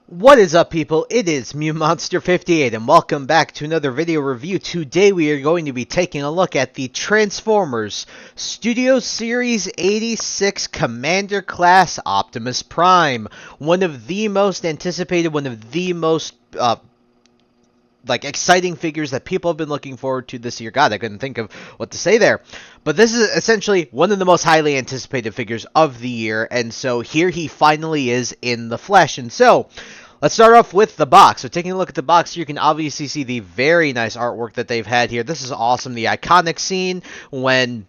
What is up, people? It is MewMonster58 and welcome back to another video review. Today we are going to be taking a look at the Transformers Studio Series 86 Commander Class Optimus Prime. One of the most anticipated, one of the most exciting figures that people have been looking forward to this year. God, I couldn't think of what to say there. But this is essentially one of the most highly anticipated figures of the year, and so here he finally is in the flesh. And so let's start off with the box. So taking a look at the box, you can obviously see the very nice artwork that they've had here. This is awesome. The iconic scene when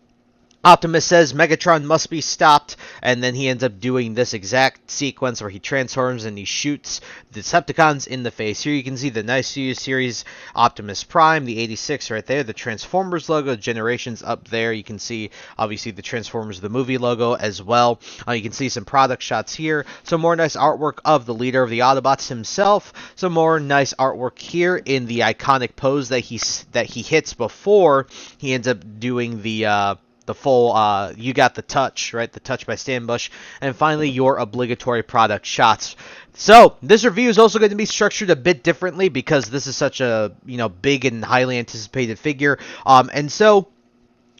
Optimus says Megatron must be stopped, and then he ends up doing this exact sequence where he transforms and he shoots the Decepticons in the face. Here you can see the nice Studio Series Optimus Prime, the 86 right there, the Transformers logo, Generations up there. You can see, obviously, the Transformers the movie logo as well. You can see some product shots here, some more nice artwork of the leader of the Autobots himself, some more nice artwork here in the iconic pose that he hits before he ends up doing the full, you got the touch, right? The touch by Stan Bush. And finally, your obligatory product shots. So, this review is also going to be structured a bit differently because this is such a, big and highly anticipated figure. And so,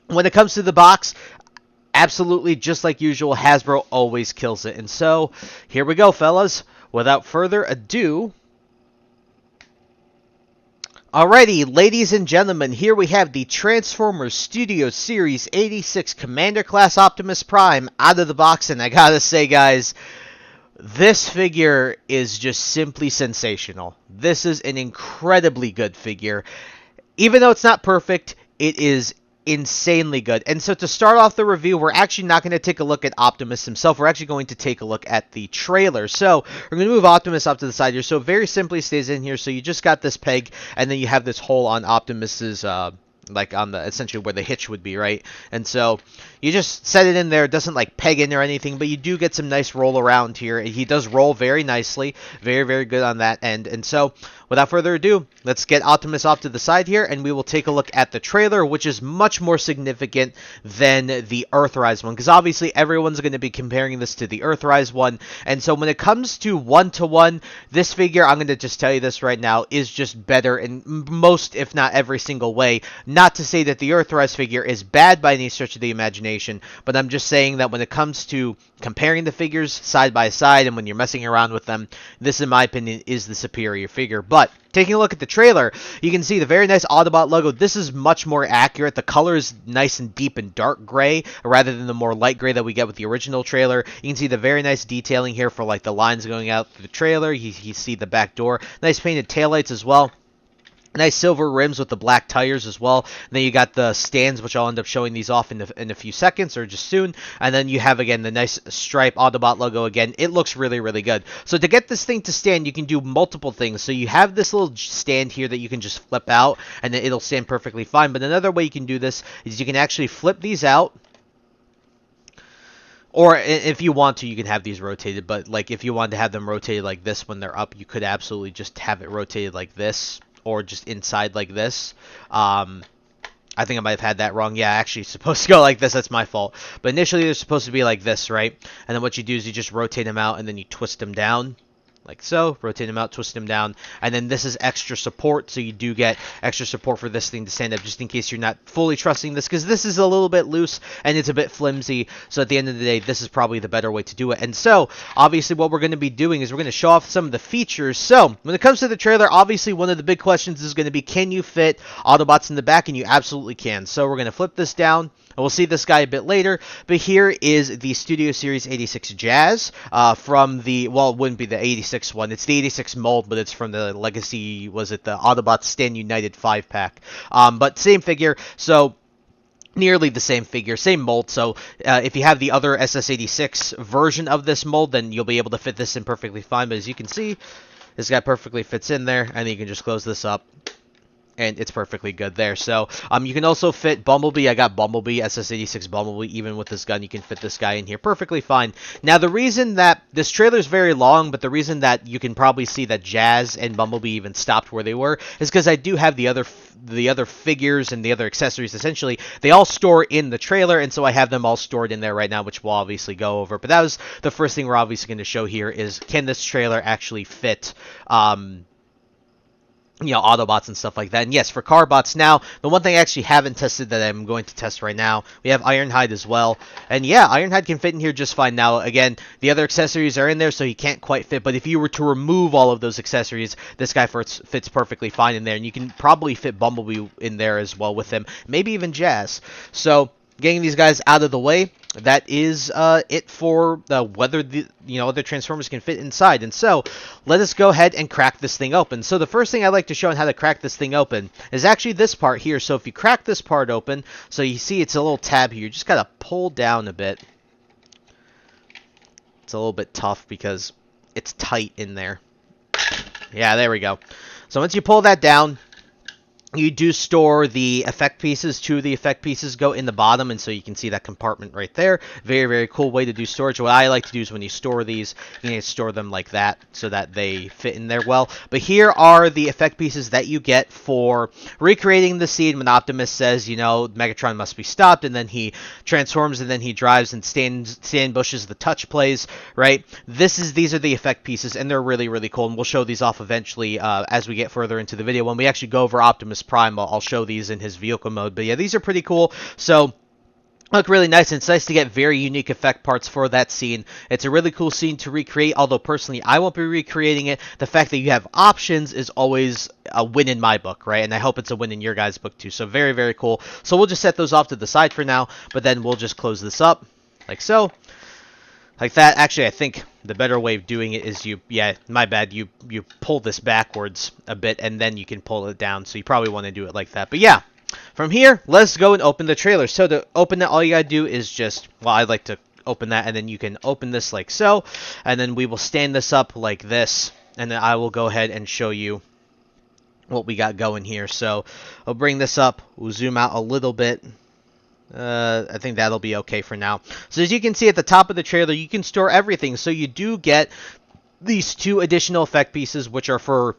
when it comes to the box, absolutely, just like usual, Hasbro always kills it. And so, here we go, fellas. Without further ado, alrighty, ladies and gentlemen, here we have the Transformers Studio Series 86 Commander Class Optimus Prime out of the box, and I gotta say, guys, this figure is just simply sensational. This is an incredibly good figure. Even though it's not perfect, it is insanely good. And so to start off the review, we're actually not going to take a look at Optimus himself. We're actually going to take a look at the trailer. So we're going to move Optimus up to the side here. So it very simply stays in here. So you just got this peg, and then you have this hole on Optimus's like on the essentially where the hitch would be, right? And so you just set it in there. It doesn't like peg in or anything, but you do get some nice roll around here. He does roll very nicely, very good on that end. And so without further ado, let's get Optimus off to the side here, and we will take a look at the trailer, which is much more significant than the Earthrise one, because obviously everyone's going to be comparing this to the Earthrise one. And so when it comes to one-to-one, this figure, I'm going to just tell you this right now, is just better in most, if not every single way. Not to say that the Earthrise figure is bad by any stretch of the imagination, but I'm just saying that when it comes to comparing the figures side by side and when you're messing around with them, this, in my opinion, is the superior figure. But taking a look at the trailer, you can see the very nice Autobot logo. This is much more accurate. The color is nice and deep and dark gray rather than the more light gray that we get with the original trailer. You can see the very nice detailing here for like the lines going out through the trailer. You see the back door. Nice painted taillights as well. Nice silver rims with the black tires as well. And then you got the stands, which I'll end up showing these off in a few seconds or just soon. And then you have, again, the nice stripe Autobot logo again. It looks really good. So to get this thing to stand, you can do multiple things. So you have this little stand here that you can just flip out, and then it'll stand perfectly fine. But another way you can do this is you can actually flip these out. Or if you want to, you can have these rotated. But like if you want to have them rotated like this when they're up, you could absolutely just have it rotated like this. Or just inside like this. I think I might have had that wrong. Yeah, actually, it's supposed to go like this. That's my fault. But initially, they're supposed to be like this, right? And then what you do is you just rotate them out, and then you twist them down. Like so, rotate them out, twist them down, and then this is extra support, so you do get extra support for this thing to stand up, just in case you're not fully trusting this, because this is a little bit loose, and it's a bit flimsy, so at the end of the day, this is probably the better way to do it. And so, obviously, what we're going to be doing is we're going to show off some of the features. So, when it comes to the trailer, obviously, one of the big questions is going to be, can you fit Autobots in the back? And you absolutely can. So, we're going to flip this down. And we'll see this guy a bit later, but here is the Studio Series 86 Jazz from the, well, it wouldn't be the 86 one. It's the 86 mold, but it's from the Legacy, was it the Autobots Stand United 5-pack. But same figure, so nearly the same figure, same mold. So if you have the other SS86 version of this mold, then you'll be able to fit this in perfectly fine. But as you can see, this guy perfectly fits in there, and then you can just close this up. and it's perfectly good there. So you can also fit Bumblebee. I got Bumblebee, SS86 Bumblebee. Even with this gun, you can fit this guy in here perfectly fine. Now, the reason that this trailer is very long, but the reason that you can probably see that Jazz and Bumblebee even stopped where they were is because I do have the other figures and the other accessories. Essentially, they all store in the trailer, and so I have them all stored in there right now, which we'll obviously go over. But that was the first thing we're obviously going to show here is, can this trailer actually fit Autobots and stuff like that. And yes, for Carbots now, the one thing I actually haven't tested that I'm going to test right now, we have Ironhide as well. And yeah, Ironhide can fit in here just fine. Now, again, the other accessories are in there, so he can't quite fit. But if you were to remove all of those accessories, this guy fits perfectly fine in there. And you can probably fit Bumblebee in there as well with him. Maybe even Jazz. So, getting these guys out of the way, that is it for whether the other Transformers can fit inside. And so let us go ahead and crack this thing open. So the first thing I'd like to show on how to crack this thing open is actually this part here. So if you crack this part open, so you see it's a little tab here, you just gotta pull down a bit. It's a little bit tough because it's tight in there. Yeah, there we go. So once you pull that down, you do store the effect pieces. Two of the effect pieces go in the bottom, and so you can see that compartment right there. Very, very cool way to do storage. What I like to do is when you store these, you need to store them like that so that they fit in there well. But here are the effect pieces that you get for recreating the scene when Optimus says, Megatron must be stopped, and then he transforms, and then he drives and stand bushes the touch plays, right? These are the effect pieces, and they're really, really cool, and we'll show these off eventually as we get further into the video. When we actually go over Optimus Prime, I'll show these in his vehicle mode. But yeah, these are pretty cool. So look really nice, and it's nice to get very unique effect parts for that scene. It's a really cool scene to recreate, although personally I won't be recreating it. The fact that you have options is always a win in my book, right? And I hope it's a win in your guys' book too. So very, very cool. So we'll just set those off to the side for now, but then we'll just close this up like so. Like that. Actually, I think the better way of doing it is you pull this backwards a bit, and then you can pull it down. So you probably want to do it like that. But yeah, from here, let's go and open the trailer. So to open it, all you gotta do is just, well, I'd like to open that, and then you can open this like so, and then we will stand this up like this, and then I will go ahead and show you what we got going here. So I'll bring this up, we'll zoom out a little bit. I think that'll be okay for now. So as you can see at the top of the trailer, you can store everything. So you do get these two additional effect pieces, which are for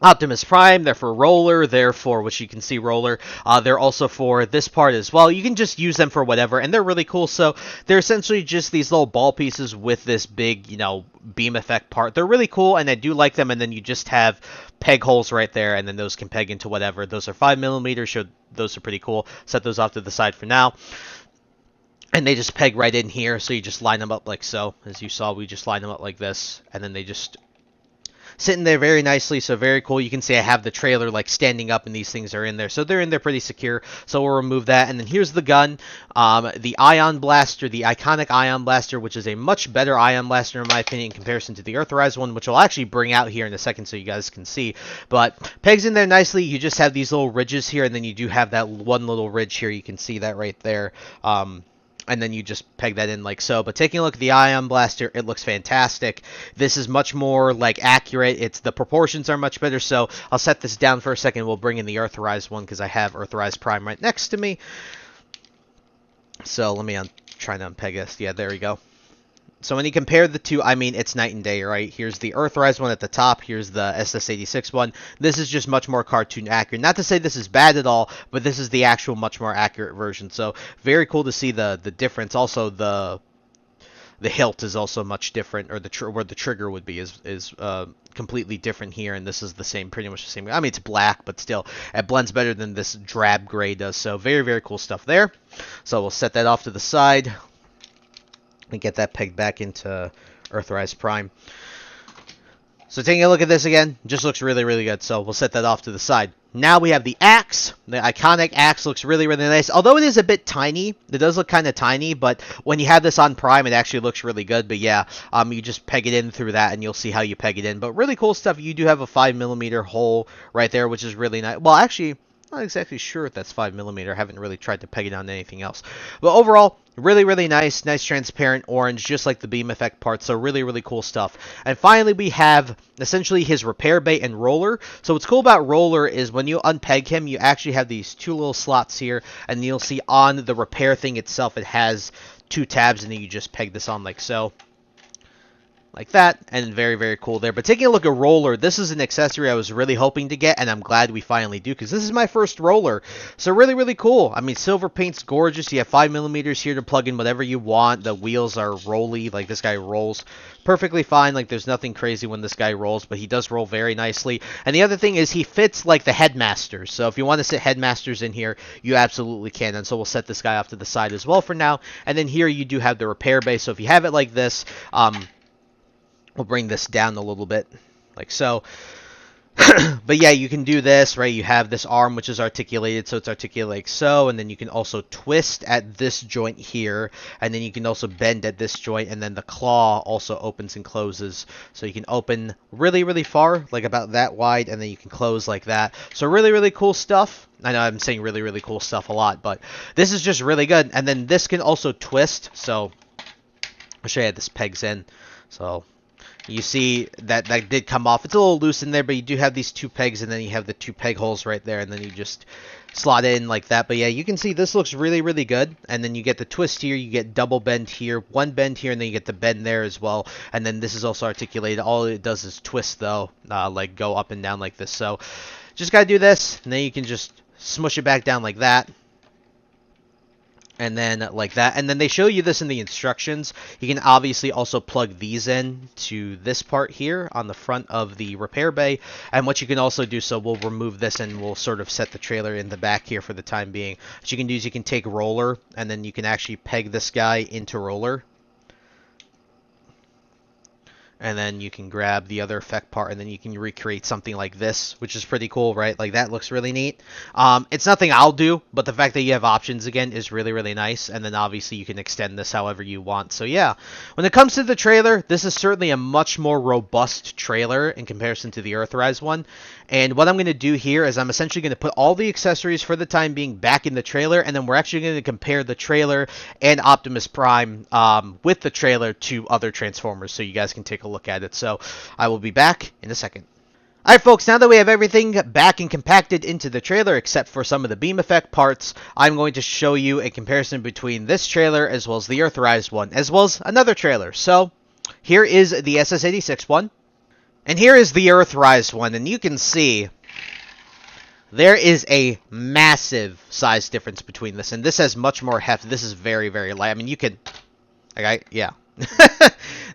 Optimus Prime, they're for Roller, they're for, which you can see Roller, they're also for this part as well. You can just use them for whatever, and they're really cool. So they're essentially just these little ball pieces with this big, beam effect part. They're really cool, and I do like them, and then you just have peg holes right there, and then those can peg into whatever. Those are 5mm, so those are pretty cool. Set those off to the side for now. And they just peg right in here, so you just line them up like so. As you saw, we just line them up like this, and then they just sitting there very nicely, so very cool. You can see I have the trailer like standing up, and these things are in there, so they're in there pretty secure. So we'll remove that, and then here's the gun, the Ion Blaster, the iconic Ion Blaster, which is a much better Ion Blaster in my opinion in comparison to the Eartherized one, which I'll actually bring out here in a second so you guys can see. But pegs in there nicely. You just have these little ridges here, and then you do have that one little ridge here. You can see that right there. And then you just peg that in like so. But taking a look at the Ion Blaster, it looks fantastic. This is much more like accurate. The proportions are much better. So I'll set this down for a second. We'll bring in the Eartherized one because I have Eartherized Prime right next to me. So let me try to unpeg this. Yeah, there we go. So when you compare the two, I mean, it's night and day, right? Here's the Eartherized one at the top. Here's the SS86 one. This is just much more cartoon accurate. Not to say this is bad at all, but this is the actual much more accurate version. So very cool to see the difference. Also, the hilt is also much different, or where the trigger would be is completely different here, and this is the same, pretty much the same. I mean, it's black, but still, it blends better than this drab gray does. So very, very cool stuff there. So we'll set that off to the side and get that pegged back into Eartherized Prime. So taking a look at this again, just looks really, really good. So we'll set that off to the side. Now we have the axe. The iconic axe looks really, really nice. Although it is a bit tiny, it does look kind of tiny, but when you have this on Prime, it actually looks really good. But yeah, you just peg it in through that, and you'll see how you peg it in. But really cool stuff. You do have a 5mm hole right there, which is really nice. Well, actually, Not exactly sure if that's 5mm. I haven't really tried to peg it on anything else. But overall, really, really nice. Nice transparent orange, just like the beam effect part. So really, really cool stuff. And finally, we have essentially his repair bay and roller. So what's cool about roller is when you unpeg him, you actually have these two little slots here. And you'll see on the repair thing itself, it has two tabs. And then you just peg this on like so. Like that, and very, very cool there. But taking a look at roller, this is an accessory I was really hoping to get, and I'm glad we finally do, because this is my first roller. So really, really cool. I mean, silver paint's gorgeous. You have 5mm here to plug in whatever you want. The wheels are rolly, like this guy rolls perfectly fine. Like there's nothing crazy when this guy rolls, but he does roll very nicely. And the other thing is he fits like the headmasters. So if you want to sit headmasters in here, you absolutely can. And so we'll set this guy off to the side as well for now. And then here you do have the repair bay. So if you have it like this, we'll bring this down a little bit, like so. But yeah, you can do this, right? You have this arm, which is articulated, so it's articulated like so, and then you can also twist at this joint here, and then you can also bend at this joint, and then the claw also opens and closes. So you can open really, really far, like about that wide, and then you can close like that. So really, really cool stuff. I know I'm saying really, really cool stuff a lot, but this is just really good. And then this can also twist, so I'll show you how this pegs in. So you see that did come off. It's a little loose in there, but you do have these two pegs, and then you have the two peg holes right there, and then you just slot it in like that. But yeah, you can see this looks really, really good. And then you get the twist here, you get double bend here, one bend here, and then you get the bend there as well. And then this is also articulated. All it does is twist, though, like go up and down like this. So just got to do this, and then you can just smush it back down like that. And then like that, and then they show you this in the instructions. You can obviously also plug these in to this part here on the front of the repair bay. And what you can also do, so we'll remove this and we'll sort of set the trailer in the back here for the time being. What you can do is you can take roller, and then you can actually peg this guy into roller. And then you can grab the other effect part, and then you can recreate something like this, which is pretty cool, right? Like that looks really neat. It's nothing I'll do, but the fact that you have options again is really, really nice. And then obviously you can extend this however you want. So yeah, when it comes to the trailer, this is certainly a much more robust trailer in comparison to the Earthrise one. And what I'm going to do here is I'm essentially going to put all the accessories for the time being back in the trailer, and then we're actually going to compare the trailer and Optimus Prime with the trailer to other Transformers, so you guys can take a look at it. So I will be back in a second. Alright folks, now that we have everything back and compacted into the trailer except for some of the beam effect parts, I'm going to show you a comparison between this trailer as well as the Earthrise one, as well as another trailer. So here is the SS-86 one. And here is the Earthrise one, and you can see there is a massive size difference between this, and this has much more heft. This is very, very light. I mean, you can, okay, yeah.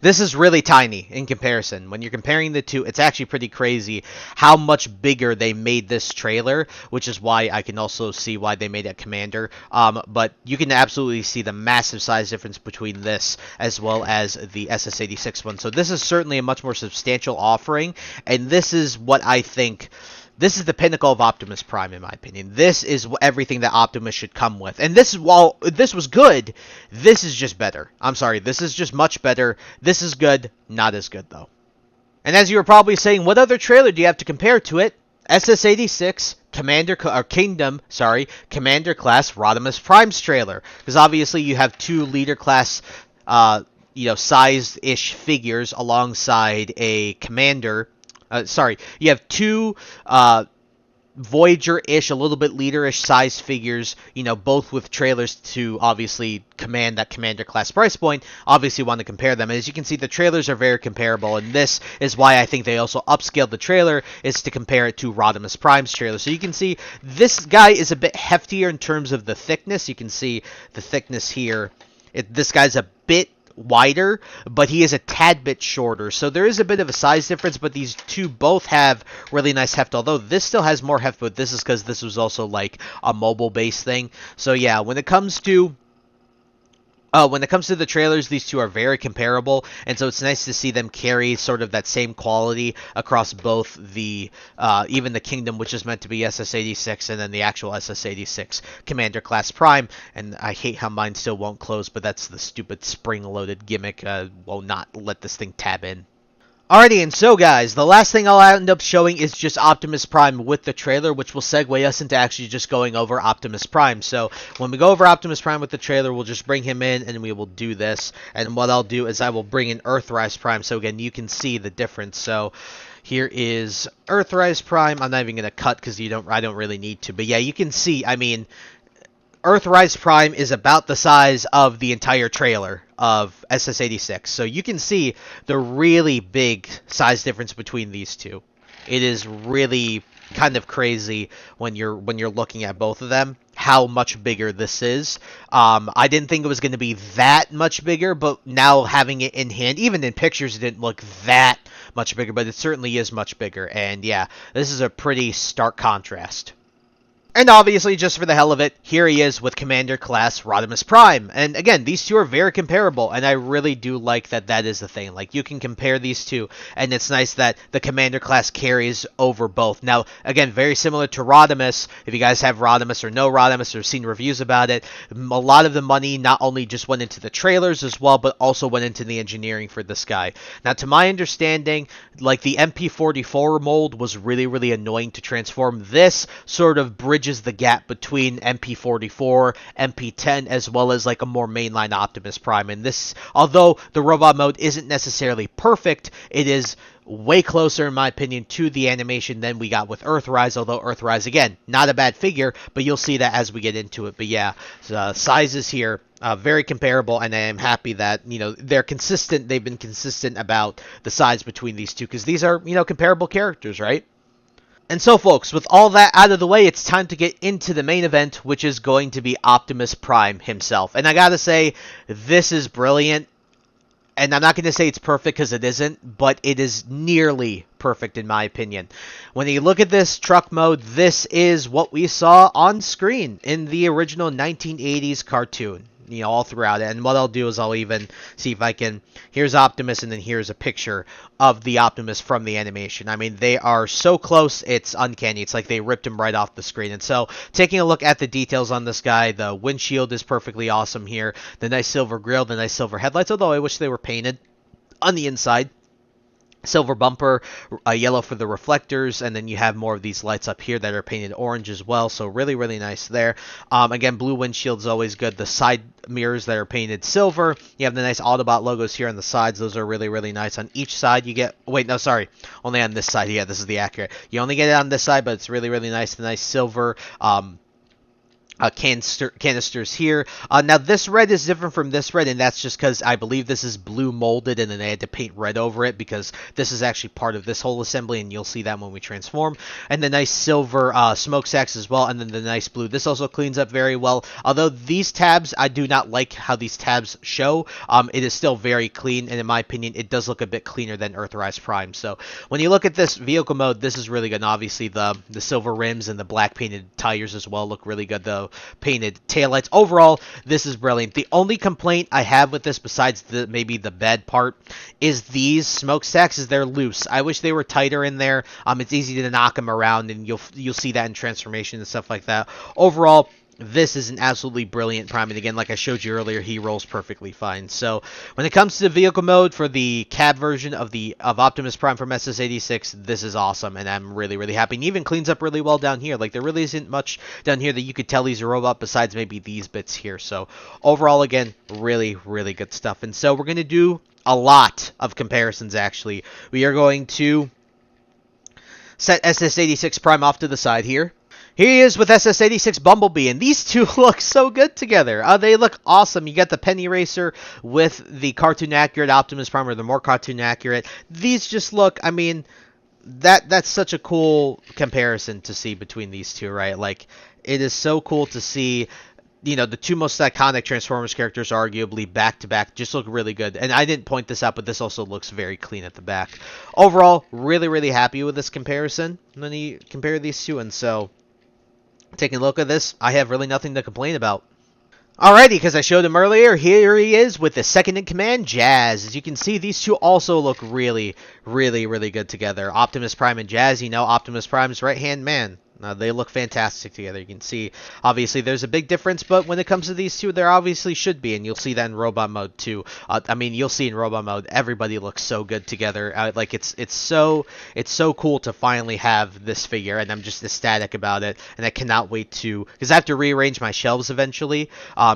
This is really tiny in comparison. When you're comparing the two, it's actually pretty crazy how much bigger they made this trailer, which is why I can also see why they made it Commander. But you can absolutely see the massive size difference between this as well as the SS-86 one. So this is certainly a much more substantial offering, and this is what I think. This is the pinnacle of Optimus Prime, in my opinion. This is everything that Optimus should come with. And this, while this was good, this is just better. I'm sorry, this is just much better. This is good, not as good, though. And as you were probably saying, what other trailer do you have to compare to it? SS-86, Commander Class Rodimus Prime's trailer. Because obviously you have two Leader Class, sized-ish figures alongside a Commander. You have two Voyager-ish, a little bit Leader-ish size figures, both with trailers to obviously command that Commander class price point. Obviously, you want to compare them. And as you can see, the trailers are very comparable, and this is why I think they also upscaled the trailer, is to compare it to Rodimus Prime's trailer. So you can see this guy is a bit heftier in terms of the thickness. You can see the thickness here. This guy's a bit wider, but he is a tad bit shorter, so there is a bit of a size difference, but these two both have really nice heft, although this still has more heft, but this is because this was also like a mobile based thing. So yeah, when it comes to the trailers, these two are very comparable, and so it's nice to see them carry sort of that same quality across both the, even the Kingdom, which is meant to be SS-86, and then the actual SS-86 Commander Class Prime. And I hate how mine still won't close, but that's the stupid spring-loaded gimmick. Will not let this thing tab in. Alrighty, and so guys, the last thing I'll end up showing is just Optimus Prime with the trailer, which will segue us into actually just going over Optimus Prime. So when we go over Optimus Prime with the trailer, we'll just bring him in and we will do this. And what I'll do is I will bring in Earthrise Prime, so again, you can see the difference. So here is Earthrise Prime. I'm not even going to cut because I don't really need to. But yeah, you can see, I mean, Earthrise Prime is about the size of the entire trailer of SS-86. So you can see the really big size difference between these two. It is really kind of crazy when you're looking at both of them, how much bigger this is. I didn't think it was going to be that much bigger, but now having it in hand, even in pictures, it didn't look that much bigger, but it certainly is much bigger. And yeah, this is a pretty stark contrast. And obviously, just for the hell of it, here he is with Commander Class Rodimus Prime. And again, these two are very comparable, and I really do like that that is the thing. Like, you can compare these two, and it's nice that the Commander Class carries over both. Now, again, very similar to Rodimus. If you guys have Rodimus or know Rodimus or seen reviews about it, a lot of the money not only just went into the trailers as well, but also went into the engineering for this guy. Now, to my understanding, like, the MP44 mold was really, really annoying to transform. This sort of bridges the gap between MP44, MP10, as well as like a more mainline Optimus Prime. And this, although the robot mode isn't necessarily perfect, it is way closer, in my opinion, to the animation than we got with Earthrise, although Earthrise, again, not a bad figure, but you'll see that as we get into it. But yeah, sizes here, very comparable, and I am happy that, you know, they're consistent. They've been consistent about the size between these two, because these are, you know, comparable characters, right? And so, folks, with all that out of the way, it's time to get into the main event, which is going to be Optimus Prime himself. And I gotta say, this is brilliant. And I'm not going to say it's perfect because it isn't, but it is nearly perfect in my opinion. When you look at this truck mode, this is what we saw on screen in the original 1980s cartoon. You know, all throughout it. And what I'll do is I'll even see if I can... Here's Optimus, and then here's a picture of the Optimus from the animation. I mean, they are so close, it's uncanny. It's like they ripped him right off the screen. And so, taking a look at the details on this guy, the windshield is perfectly awesome here. The nice silver grille, the nice silver headlights, although I wish they were painted on the inside. Silver bumper, yellow for the reflectors, and then you have more of these lights up here that are painted orange as well, so really, really nice there. Again, blue windshield is always good. The side mirrors that are painted silver. You have the nice Autobot logos here on the sides. Those are really, really nice. On each side, you get... Wait, no, sorry. Only on this side. Yeah, this is the accurate. You only get it on this side, but it's really, really nice. The nice silver... canisters here. Now, this red is different from this red, and that's just because I believe this is blue molded, and then they had to paint red over it because this is actually part of this whole assembly, and you'll see that when we transform. And the nice silver smokestacks as well, and then the nice blue. This also cleans up very well. Although these tabs, I do not like how these tabs show. It is still very clean, and in my opinion, it does look a bit cleaner than Earthrise Prime. So when you look at this vehicle mode, this is really good. And obviously, the silver rims and the black painted tires as well look really good, though. Painted taillights. Overall, this is brilliant. The only complaint I have with this, besides maybe the bed part, is these smokestacks, is they're loose. I wish they were tighter in there. It's easy to knock them around, and you'll see that in transformation and stuff like that. Overall, this is an absolutely brilliant Prime, and again, like I showed you earlier, he rolls perfectly fine. So, when it comes to the vehicle mode for the cab version of Optimus Prime from SS-86, this is awesome, and I'm really, really happy. And even cleans up really well down here. Like, there really isn't much down here that you could tell he's a robot besides maybe these bits here. So, overall, again, really, really good stuff. And so, we're going to do a lot of comparisons, actually. We are going to set SS-86 Prime off to the side here. Here he is with SS-86 Bumblebee, and these two look so good together. They look awesome. You got the Penny Racer with the cartoon-accurate Optimus Prime, or the more cartoon-accurate. These just look, I mean, that's such a cool comparison to see between these two, right? Like, it is so cool to see, you know, the two most iconic Transformers characters arguably back-to-back just look really good. And I didn't point this out, but this also looks very clean at the back. Overall, really, really happy with this comparison when you compare these two, and so... Taking a look at this, I have really nothing to complain about. Alrighty, because I showed him earlier, here he is with the second-in-command, Jazz. As you can see, these two also look really, really, really good together. Optimus Prime and Jazz, you know, Optimus Prime's right-hand man. They look fantastic together. You can see, obviously, there's a big difference, but when it comes to these two, there obviously should be, and you'll see that in robot mode too. I mean, you'll see in robot mode, everybody looks so good together. Like it's so cool to finally have this figure, and I'm just ecstatic about it, and I cannot wait to, because I have to rearrange my shelves eventually.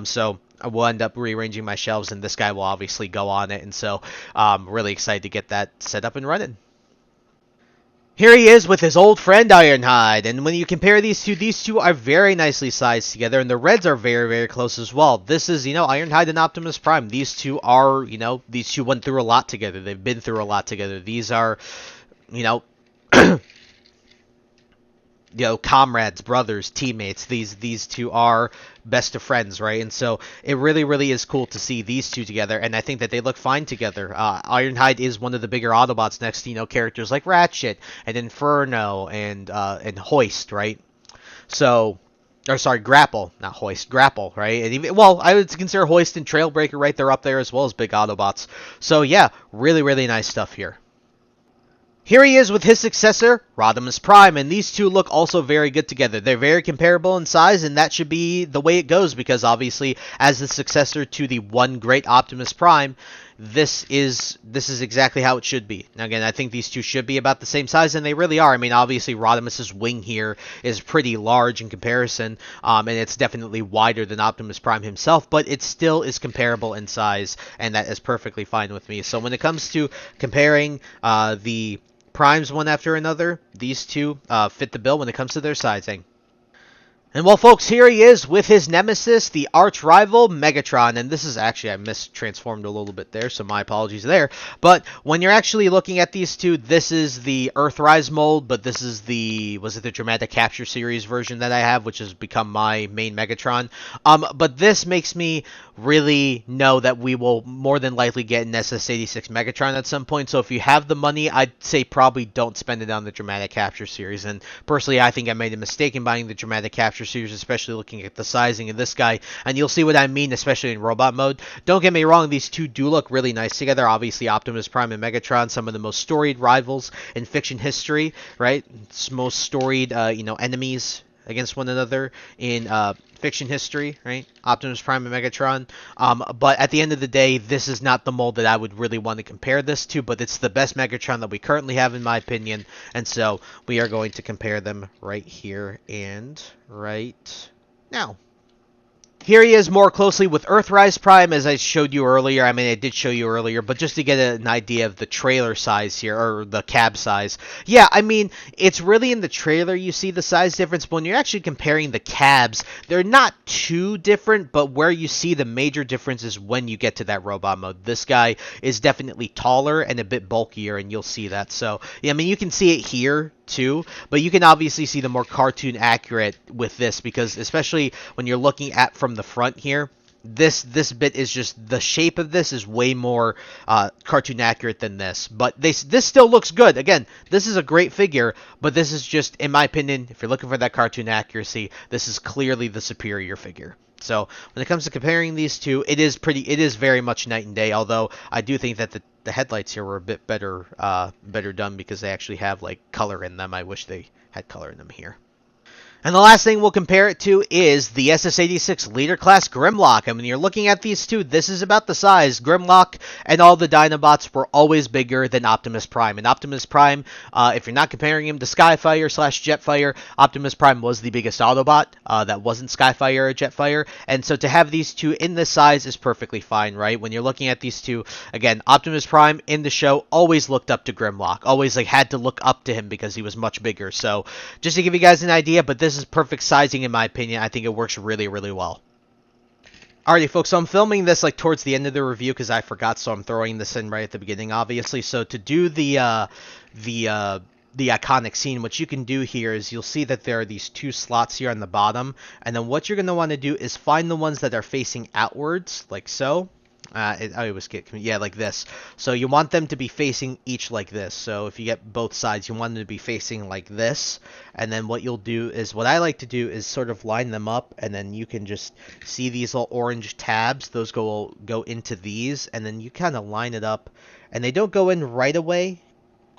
So I will end up rearranging my shelves, and this guy will obviously go on it, and so really excited to get that set up and running. Here he is with his old friend Ironhide, and when you compare these two are very nicely sized together, and the reds are very, very close as well. This is, Ironhide and Optimus Prime. These two are, these two went through a lot together. They've been through a lot together. These are, you know, comrades, brothers, teammates. These two are best of friends, right? And so it really, really is cool to see these two together, and I think that they look fine together. Ironhide is one of the bigger Autobots next to, characters like Ratchet and Inferno and Hoist, right? So, or sorry, Grapple, not Hoist, Grapple, right? And even, well, I would consider Hoist and Trailbreaker right there up there as well as big Autobots. So yeah, really, really nice stuff here. Here he is with his successor, Rodimus Prime, and these two look also very good together. They're very comparable in size, and that should be the way it goes, because obviously, as the successor to the one great Optimus Prime, this is exactly how it should be. Now again, I think these two should be about the same size, and they really are. I mean, obviously, Rodimus's wing here is pretty large in comparison, and it's definitely wider than Optimus Prime himself, but it still is comparable in size, and that is perfectly fine with me. So when it comes to comparing the Primes one after another, these two fit the bill when it comes to their sizing. And well, folks, here he is with his nemesis, the arch rival Megatron. And this is actually, I mistransformed a little bit there, so my apologies there. But when you're actually looking at these two, this is the Earthrise mold, but this is the, was it the Dramatic Capture Series version that I have, which has become my main Megatron. But this makes me really know that we will more than likely get an SS86 Megatron at some point. So if you have the money, I'd say probably don't spend it on the Dramatic Capture Series. And personally, I think I made a mistake in buying the Dramatic Capture Series, especially looking at the sizing of this guy, and you'll see what I mean, especially in robot mode. Don't get me wrong, these two do look really nice together. Obviously, Optimus Prime and Megatron, some of the most storied rivals in fiction history, right? It's most storied, enemies against one another in fiction history, right? Optimus Prime and Megatron. But at the end of the day, this is not the mold that I would really want to compare this to, but it's the best Megatron that we currently have, in my opinion, and so we are going to compare them right here and right now. Here he is more closely with Earthrise Prime, as I showed you earlier. I mean, I did show you earlier, but just to get an idea of the trailer size here, or the cab size. Yeah, I mean, it's really in the trailer you see the size difference, but when you're actually comparing the cabs, they're not too different, but where you see the major difference is when you get to that robot mode. This guy is definitely taller and a bit bulkier, and you'll see that. So, yeah, I mean, you can see it here too, but you can obviously see the more cartoon accurate with this, because especially when you're looking at from the front here, this bit is just, the shape of this is way more cartoon accurate than this, but this still looks good. Again, this is a great figure, but this is just, in my opinion, if you're looking for that cartoon accuracy, this is clearly the superior figure. So when it comes to comparing these two, it is very much night and day, although I do think that the headlights here were a bit better done, because they actually have like color in them. I wish they had color in them here. And the last thing we'll compare it to is the SS86 Leader Class Grimlock. And when you're looking at these two, this is about the size. Grimlock and all the Dinobots were always bigger than Optimus Prime. And Optimus Prime, if you're not comparing him to Skyfire / Jetfire, Optimus Prime was the biggest Autobot. That wasn't Skyfire or Jetfire. And so to have these two in this size is perfectly fine, right? When you're looking at these two, again, Optimus Prime in the show always looked up to Grimlock. Always had to look up to him because he was much bigger. So just to give you guys an idea, but this is perfect sizing in my opinion. I think it works really, really well. Alrighty, folks, so I'm filming this towards the end of the review because I forgot, so I'm throwing this in right at the beginning, obviously. So to do the iconic scene, what you can do here is you'll see that there are these two slots here on the bottom, and then what you're going to want to do is find the ones that are facing outwards, like so. I always get, yeah, like this. So you want them to be facing each like this. So if you get both sides, you want them to be facing like this. And then what you'll do is, what I like to do is sort of line them up, and then you can just see these little orange tabs. Those go into these, and then you kind of line it up. And they don't go in right away,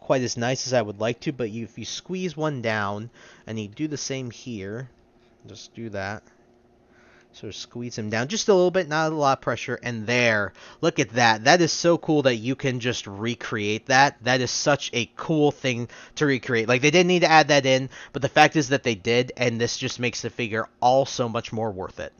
quite as nice as I would like to, but if you squeeze one down, and you do the same here, just do that. Sort of squeeze him down just a little bit, not a lot of pressure, and there. Look at that. That is so cool that you can just recreate that. That is such a cool thing to recreate. Like, they didn't need to add that in, but the fact is that they did, and this just makes the figure all so much more worth it.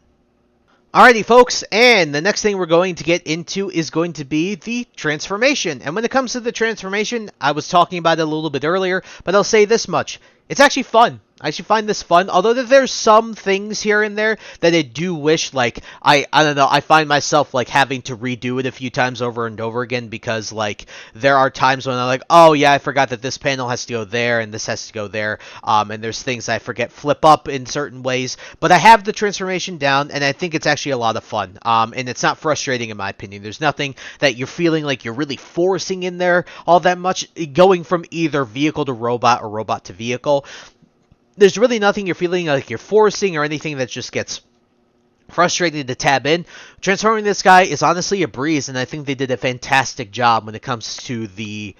Alrighty, folks, and the next thing we're going to get into is going to be the transformation. And when it comes to the transformation, I was talking about it a little bit earlier, but I'll say this much. It's actually fun. I actually find this fun, although there's some things here and there that I do wish, like, I don't know, I find myself, like, having to redo it a few times over and over again, because, like, there are times when I'm like, oh, yeah, I forgot that this panel has to go there, and this has to go there, and there's things I forget flip up in certain ways, but I have the transformation down, and I think it's actually a lot of fun, and it's not frustrating in my opinion. There's nothing that you're feeling like you're really forcing in there all that much, going from either vehicle to robot or robot to vehicle. There's really nothing you're feeling like you're forcing or anything that just gets frustrating to tab in. Transforming this guy is honestly a breeze, and I think they did a fantastic job when it comes to the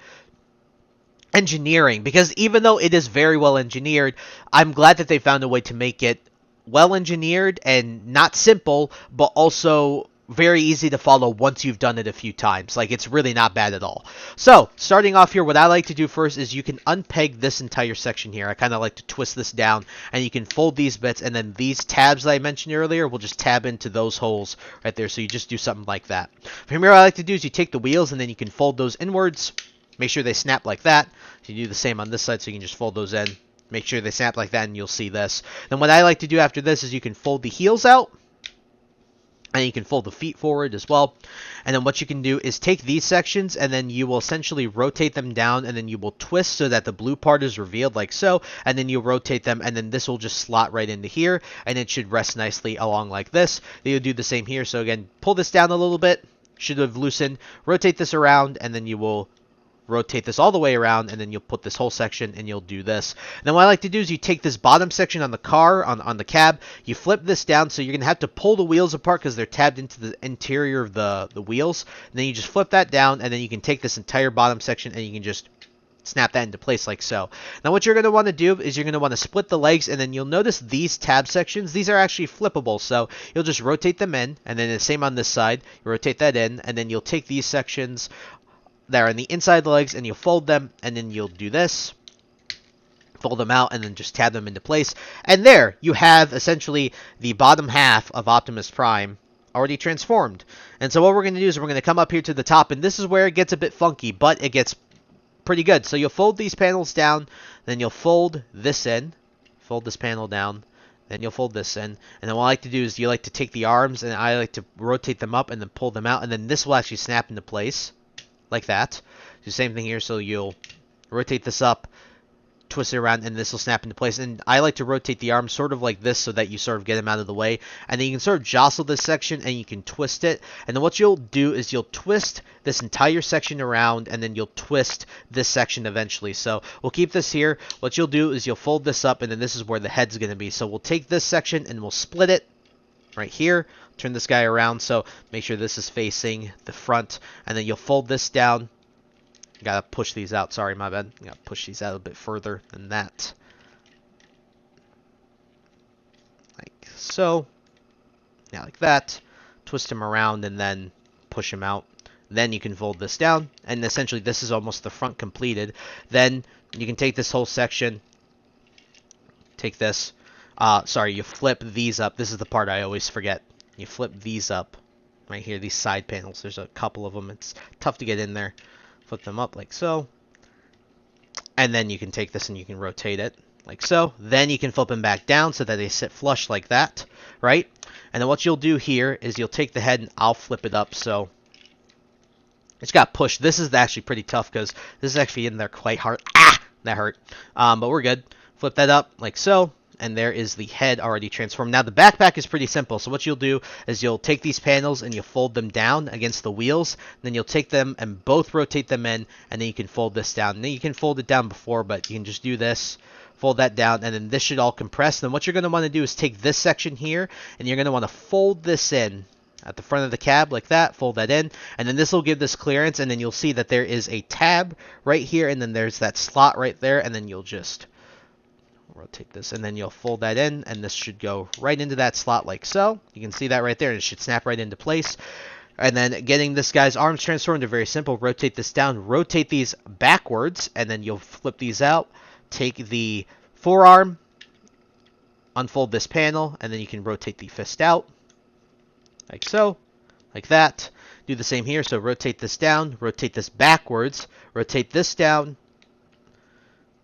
engineering, because even though it is very well engineered, I'm glad that they found a way to make it well engineered and not simple, but also very easy to follow once you've done it a few times. Like, it's really not bad at all. So, starting off here, what I like to do first is you can unpeg this entire section here. I kind of like to twist this down, and you can fold these bits, and then these tabs that I mentioned earlier will just tab into those holes right there. So you just do something like that. From here, what I like to do is you take the wheels, and then you can fold those inwards. Make sure they snap like that. So you do the same on this side, so you can just fold those in. Make sure they snap like that, and you'll see this. Then what I like to do after this is you can fold the heels out, and you can fold the feet forward as well. And then what you can do is take these sections, and then you will essentially rotate them down, and then you will twist so that the blue part is revealed like so, and then you'll rotate them, and then this will just slot right into here, and it should rest nicely along like this. Then you'll do the same here. So again, pull this down a little bit, should have loosened, rotate this around, and then you will rotate this all the way around, and then you'll put this whole section, and you'll do this. And then what I like to do is you take this bottom section on the car, on the cab, you flip this down, so you're going to have to pull the wheels apart because they're tabbed into the interior of the wheels. And then you just flip that down, and then you can take this entire bottom section, and you can just snap that into place like so. Now what you're going to want to do is you're going to want to split the legs, and then you'll notice these tab sections, these are actually flippable, so you'll just rotate them in, and then the same on this side, you rotate that in, and then you'll take these sections that are on the inside of the legs, and you'll fold them, and then you'll do this, fold them out, and then just tab them into place. And there you have essentially the bottom half of Optimus Prime already transformed. And so what we're going to do is we're going to come up here to the top, and this is where it gets a bit funky, but it gets pretty good. So you'll fold these panels down, then you'll fold this in, fold this panel down, then you'll fold this in, and then what I like to do is you like to take the arms, and I like to rotate them up and then pull them out, and then this will actually snap into place like that. Do the same thing here, so you'll rotate this up, twist it around, and this will snap into place. And I like to rotate the arms sort of like this so that you sort of get them out of the way, and then you can sort of jostle this section, and you can twist it. And then what you'll do is you'll twist this entire section around, and then you'll twist this section eventually. So we'll keep this here. What you'll do is you'll fold this up, and then this is where the head's going to be. So we'll take this section and we'll split it right here, turn this guy around, so make sure this is facing the front, and then you'll fold this down. Gotta push these out, sorry, my bad. Gotta push these out a bit further than that. Like so. Yeah, like that. Twist them around and then push them out. Then you can fold this down, and essentially this is almost the front completed. Then you can take this whole section, take this, you flip these up. This is the part I always forget. You flip these up right here, these side panels. There's a couple of them. It's tough to get in there. Flip them up like so. And then you can take this and you can rotate it like so. Then you can flip them back down so that they sit flush like that, right? And then what you'll do here is you'll take the head, and I'll flip it up so it's got pushed. This is actually pretty tough because this is actually in there quite hard. Ah! That hurt. But we're good. Flip that up like so. And there is the head already transformed. Now the backpack is pretty simple. So what you'll do is you'll take these panels and you'll fold them down against the wheels. Then you'll take them and both rotate them in, and then you can fold this down. And then you can fold it down before, but you can just do this, fold that down, and then this should all compress. Then what you're going to want to do is take this section here, and you're going to want to fold this in at the front of the cab like that, fold that in, and then this will give this clearance, and then you'll see that there is a tab right here, and then there's that slot right there, and then you'll just rotate this, and then you'll fold that in, and this should go right into that slot like so. You can see that right there, and it should snap right into place. And then getting this guy's arms transformed are very simple. Rotate this down, rotate these backwards, and then you'll flip these out. Take the forearm, unfold this panel, and then you can rotate the fist out like so, like that. Do the same here, so rotate this down, rotate this backwards, rotate this down,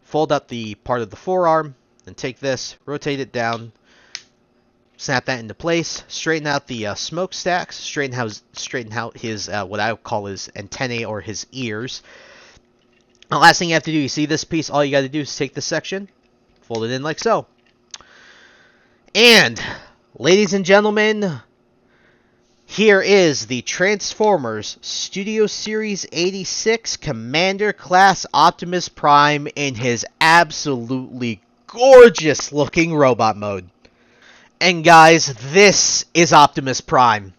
fold out the part of the forearm, then take this, rotate it down, snap that into place, straighten out the smokestacks, straighten out his, what I would call his antennae or his ears. The last thing you have to do, you see this piece, all you got to do is take this section, fold it in like so. And, ladies and gentlemen, here is the Transformers Studio Series 86 Commander Class Optimus Prime in his absolutely gorgeous looking robot mode. And guys, this is Optimus Prime.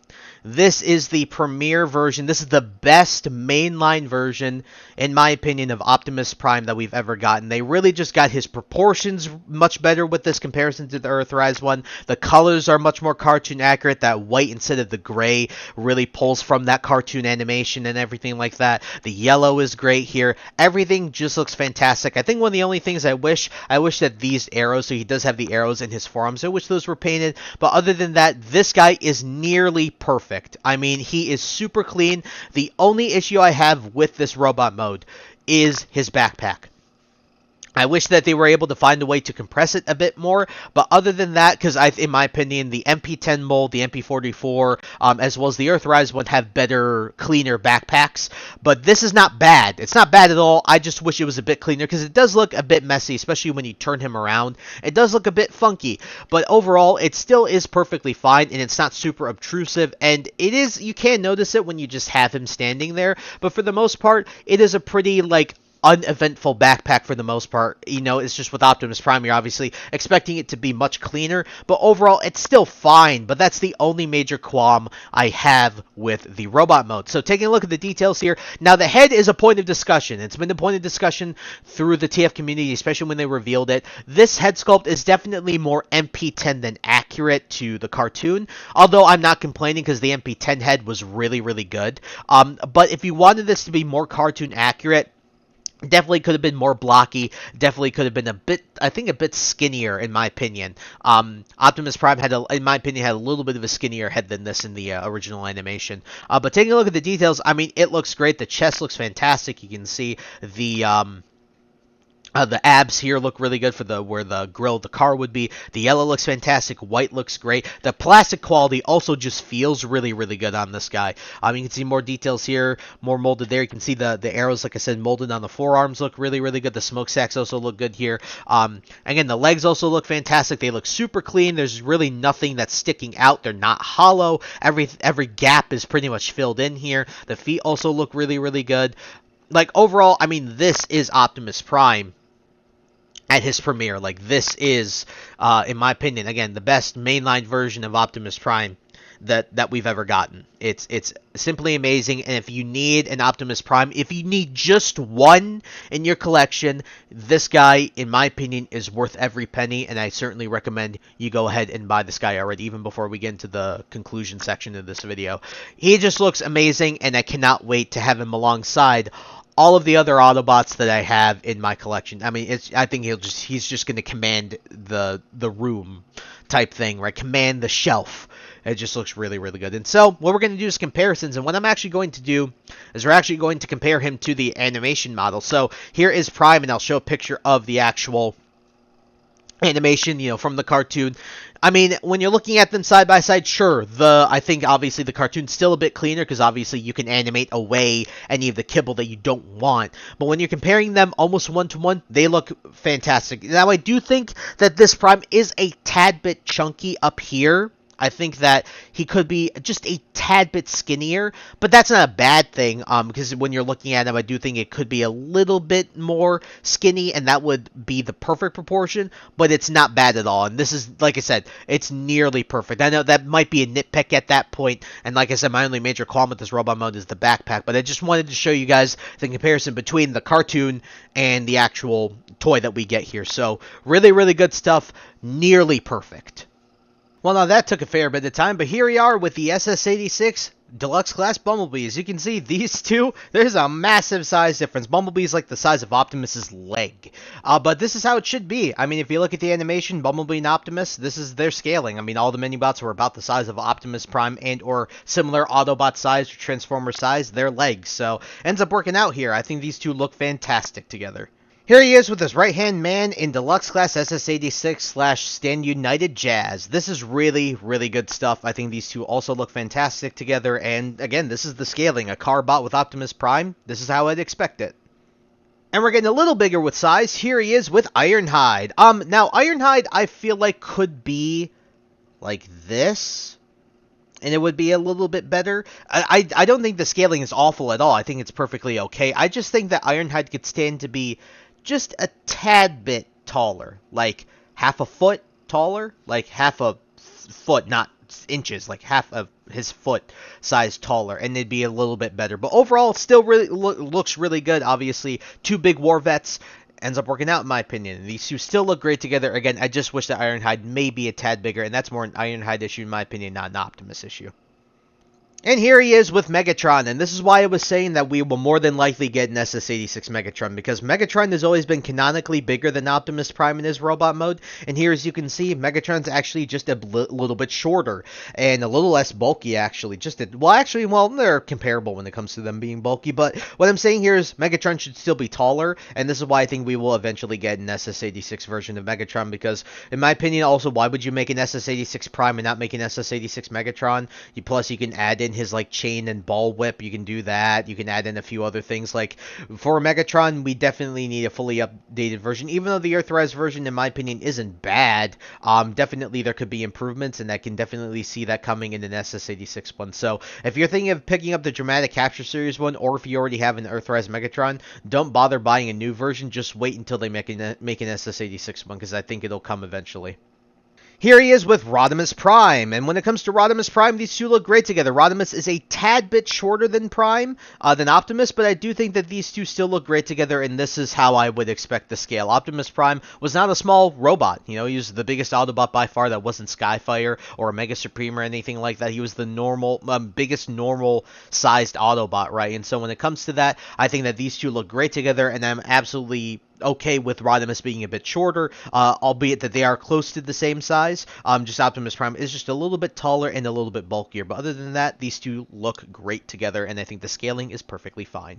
This is the premier version. This is the best mainline version, in my opinion, of Optimus Prime that we've ever gotten. They really just got his proportions much better with this comparison to the Earthrise one. The colors are much more cartoon accurate. That white instead of the gray really pulls from that cartoon animation and everything like that. The yellow is great here. Everything just looks fantastic. I think one of the only things I wish that these arrows, so he does have the arrows in his forearms, I wish those were painted. But other than that, this guy is nearly perfect. I mean, he is super clean. The only issue I have with this robot mode is his backpack. I wish that they were able to find a way to compress it a bit more, but other than that, because in my opinion, the MP10 mold, the MP44, as well as the Earthrise one have better, cleaner backpacks, but this is not bad. It's not bad at all. I just wish it was a bit cleaner, because it does look a bit messy, especially when you turn him around. It does look a bit funky, but overall, it still is perfectly fine, and it's not super obtrusive, and it is, you can notice it when you just have him standing there, but for the most part, it is a pretty, like, uneventful backpack for the most part. You know, it's just with Optimus Prime, you're obviously expecting it to be much cleaner, but overall, it's still fine, but that's the only major qualm I have with the robot mode. So taking a look at the details here, now the head is a point of discussion. It's been a point of discussion through the TF community, especially when they revealed it. This head sculpt is definitely more MP10 than accurate to the cartoon, although I'm not complaining because the MP10 head was really, really good. But if you wanted this to be more cartoon accurate, definitely could have been more blocky. Definitely could have been a bit skinnier, in my opinion. Optimus Prime in my opinion, had a little bit of a skinnier head than this in the original animation. But taking a look at the details, I mean, it looks great. The chest looks fantastic. You can see the abs here look really good for where the grill of the car would be. The yellow looks fantastic. White looks great. The plastic quality also just feels really, really good on this guy. You can see more details here, more molded there. You can see the arrows, like I said, molded on the forearms look really, really good. The smokestacks also look good here. Again, the legs also look fantastic. They look super clean. There's really nothing that's sticking out. They're not hollow. Every gap is pretty much filled in here. The feet also look really, really good. Like, overall, I mean, this is Optimus Prime at his premiere. Like, this is, in my opinion, again, the best mainline version of Optimus Prime that we've ever gotten. It's simply amazing, and if you need an Optimus Prime, if you need just one in your collection, this guy, in my opinion, is worth every penny, and I certainly recommend you go ahead and buy this guy already, even before we get into the conclusion section of this video. He just looks amazing, and I cannot wait to have him alongside all of the other Autobots that I have in my collection. I mean, I think he's just going to command the room type thing, right? Command the shelf. It just looks really, really good. And so, what we're going to do is comparisons, and what I'm actually going to do is we're actually going to compare him to the animation model. So, here is Prime, and I'll show a picture of the actual animation, you know, from the cartoon. I mean, when you're looking at them side by side, sure, I think obviously the cartoon's still a bit cleaner because obviously you can animate away any of the kibble that you don't want. But when you're comparing them almost one-to-one, they look fantastic. Now, I do think that this Prime is a tad bit chunky up here. I think that he could be just a tad bit skinnier, but that's not a bad thing, because when you're looking at him, I do think it could be a little bit more skinny, and that would be the perfect proportion, but it's not bad at all. And this is, like I said, it's nearly perfect. I know that might be a nitpick at that point, and like I said, my only major qualm with this robot mode is the backpack, but I just wanted to show you guys the comparison between the cartoon and the actual toy that we get here. So, really, really good stuff, nearly perfect. Well, now that took a fair bit of time, but here we are with the SS-86 Deluxe Class Bumblebee. As you can see, these two, there's a massive size difference. Bumblebee's like the size of Optimus's leg. But this is how it should be. I mean, if you look at the animation, Bumblebee and Optimus, this is their scaling. I mean, all the mini-bots were about the size of Optimus Prime and or similar Autobot size or Transformer size, their legs. So, ends up working out here. I think these two look fantastic together. Here he is with his right-hand man in Deluxe Class SS-86 / Stand United Jazz. This is really, really good stuff. I think these two also look fantastic together, and again, this is the scaling. A car bot with Optimus Prime, this is how I'd expect it. And we're getting a little bigger with size. Here he is with Ironhide. Now, Ironhide, I feel like could be like this, and it would be a little bit better. I don't think the scaling is awful at all. I think it's perfectly okay. I just think that Ironhide could stand to be just a tad bit taller, like half a foot taller, like half a foot, not inches, like half of his foot size taller, and it'd be a little bit better. But overall, it still really looks really good. Obviously, two big war vets ends up working out, in my opinion. These two still look great together. Again, I just wish that Ironhide may be a tad bigger, and that's more an Ironhide issue, in my opinion, not an Optimus issue. And here he is with Megatron, and this is why I was saying that we will more than likely get an SS-86 Megatron, because Megatron has always been canonically bigger than Optimus Prime in his robot mode, and here, as you can see, Megatron's actually just a little bit shorter, and a little less bulky, actually. Well, they're comparable when it comes to them being bulky, but what I'm saying here is Megatron should still be taller, and this is why I think we will eventually get an SS-86 version of Megatron, because, in my opinion, also, why would you make an SS-86 Prime and not make an SS-86 Megatron? Plus, you can add in his like chain and ball whip. You can do that. You can add in a few other things. Like for Megatron, we definitely need a fully updated version, even though the Earthrise version, in my opinion, isn't bad. Definitely there could be improvements, and I can definitely see that coming in an SS-86 one. So if you're thinking of picking up the Dramatic Capture Series one, or if you already have an Earthrise Megatron, don't bother buying a new version. Just wait until they make an SS-86 one, because I think it'll come eventually. Here he is with Rodimus Prime, and when it comes to Rodimus Prime, these two look great together. Rodimus is a tad bit shorter than Prime, than Optimus, but I do think that these two still look great together, and this is how I would expect the scale. Optimus Prime was not a small robot. You know, he was the biggest Autobot by far. That wasn't Skyfire or Mega Supreme or anything like that. He was the biggest normal-sized Autobot, right? And so when it comes to that, I think that these two look great together, and I'm absolutely okay with Rodimus being a bit shorter, albeit that they are close to the same size. Just Optimus Prime is just a little bit taller and a little bit bulkier. But other than that, these two look great together, and I think the scaling is perfectly fine.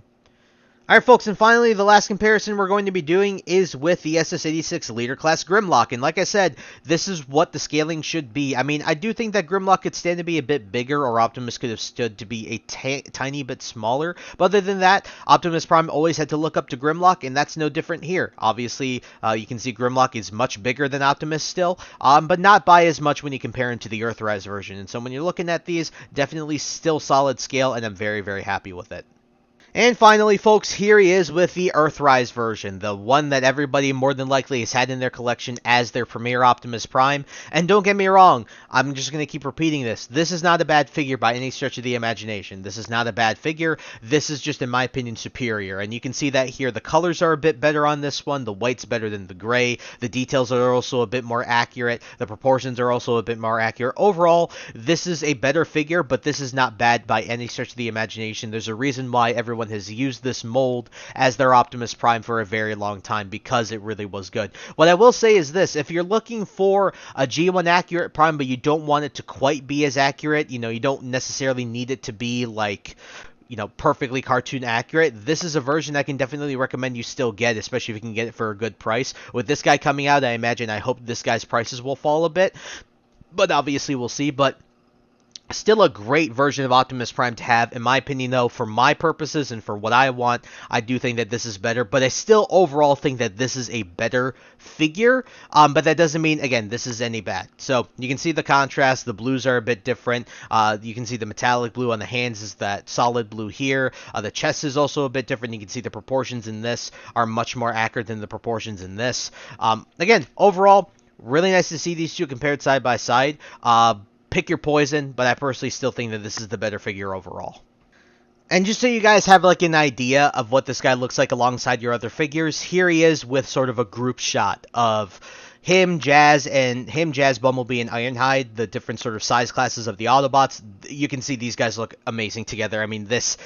Alright folks, and finally, the last comparison we're going to be doing is with the SS-86 Leader Class Grimlock, and like I said, this is what the scaling should be. I mean, I do think that Grimlock could stand to be a bit bigger, or Optimus could have stood to be a tiny bit smaller, but other than that, Optimus Prime always had to look up to Grimlock, and that's no different here. Obviously, you can see Grimlock is much bigger than Optimus still, but not by as much when you compare him to the Earthrise version, and so when you're looking at these, definitely still solid scale, and I'm very, very happy with it. And finally, folks, here he is with the Earthrise version, the one that everybody more than likely has had in their collection as their premier Optimus Prime. And don't get me wrong, I'm just going to keep repeating this. This is not a bad figure by any stretch of the imagination. This is not a bad figure. This is just, in my opinion, superior. And you can see that here. The colors are a bit better on this one. The white's better than the gray. The details are also a bit more accurate. The proportions are also a bit more accurate. Overall, this is a better figure, but this is not bad by any stretch of the imagination. There's a reason why everyone has used this mold as their Optimus Prime for a very long time, because it really was good. What I will say is this: if you're looking for a G1 accurate Prime, but you don't want it to quite be as accurate, you know, you don't necessarily need it to be like, you know, perfectly cartoon accurate, this is a version I can definitely recommend you still get, especially if you can get it for a good price. With this guy coming out, I hope this guy's prices will fall a bit, but obviously we'll see. But Still a great version of Optimus Prime to have, in my opinion, though, for my purposes and for what I want, I do think that this is better, but I still overall think that this is a better figure, but that doesn't mean, again, this is any bad. So, you can see the contrast, the blues are a bit different, you can see the metallic blue on the hands is that solid blue here, the chest is also a bit different, you can see the proportions in this are much more accurate than the proportions in this. Again, overall, really nice to see these two compared side by side. Pick your poison, but I personally still think that this is the better figure overall. And just so you guys have like an idea of what this guy looks like alongside your other figures, here he is with sort of a group shot of him, Jazz, Bumblebee, and Ironhide, the different sort of size classes of the Autobots. You can see these guys look amazing together. I mean, this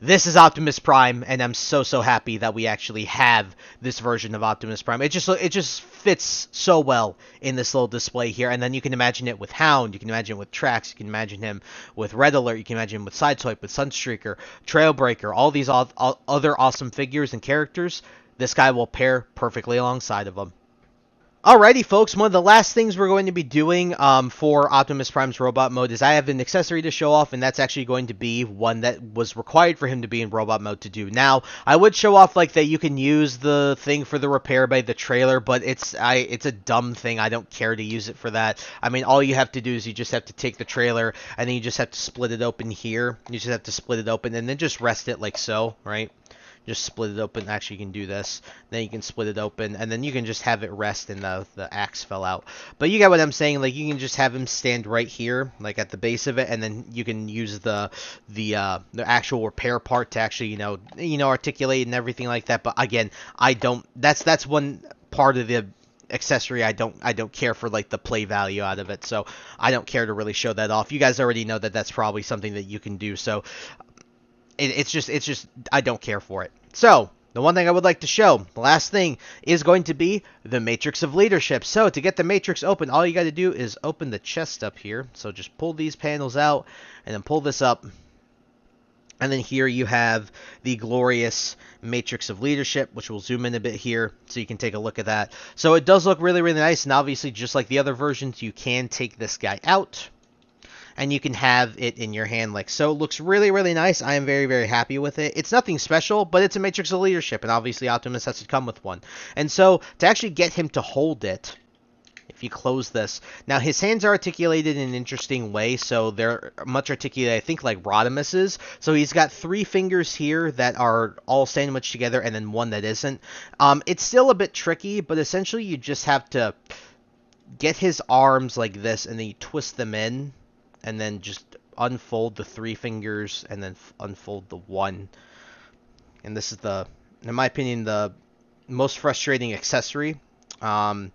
is Optimus Prime, and I'm so happy that we actually have this version of Optimus Prime. It just fits so well in this little display here. And then you can imagine it with Hound, you can imagine it with Trax, you can imagine him with Red Alert, you can imagine him with Sideswipe, with Sunstreaker, Trailbreaker, all these other awesome figures and characters. This guy will pair perfectly alongside of them. Alrighty, folks, one of the last things we're going to be doing for Optimus Prime's robot mode is I have an accessory to show off, and that's actually going to be one that was required for him to be in robot mode to do. Now, I would show off like that you can use the thing for the repair by the trailer, but it's a dumb thing. I don't care to use it for that. I mean, all you have to do is you just have to take the trailer, and then you just have to split it open here. You just have to split it open, and then just rest it like so, right? Just split it open. Actually, you can do this. Then you can split it open, and then you can just have it rest, and the axe fell out. But you get what I'm saying. Like, you can just have him stand right here, like at the base of it, and then you can use the actual repair part to actually, articulate and everything like that. But again, I don't. That's one part of the accessory I don't care for, like the play value out of it. So I don't care to really show that off. You guys already know that that's probably something that you can do. So. It's just I don't care for it. So, the one thing I would like to show, the last thing, is going to be the Matrix of Leadership. So, to get the Matrix open, all you got to do is open the chest up here. So, just pull these panels out, and then pull this up. And then here you have the glorious Matrix of Leadership, which we'll zoom in a bit here so you can take a look at that. So, it does look really, really nice, and obviously, just like the other versions, you can take this guy out. And you can have it in your hand like so. It looks really, really nice. I am very, very happy with it. It's nothing special, but it's a Matrix of Leadership, and obviously Optimus has to come with one. And so, to actually get him to hold it, if you close this, now his hands are articulated in an interesting way, so they're much articulated, I think, like Rodimus's. So he's got 3 fingers here that are all sandwiched together, and then one that isn't. It's still a bit tricky, but essentially you just have to get his arms like this, and then you twist them in. And then just unfold the 3 fingers and then unfold the 1. And this is in my opinion, the most frustrating accessory. Then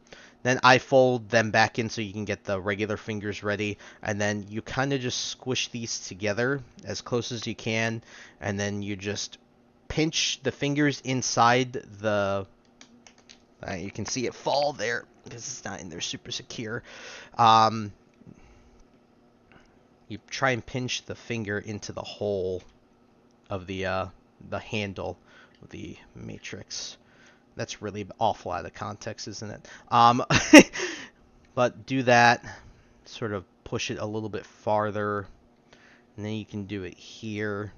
I fold them back in so you can get the regular fingers ready. And then you kind of just squish these together as close as you can. And then you just pinch the fingers inside the... you can see it fall there because it's not in there super secure. You try and pinch the finger into the hole of the handle of the Matrix. That's really awful out of context, isn't it? But do that. Sort of push it a little bit farther. And then you can do it here.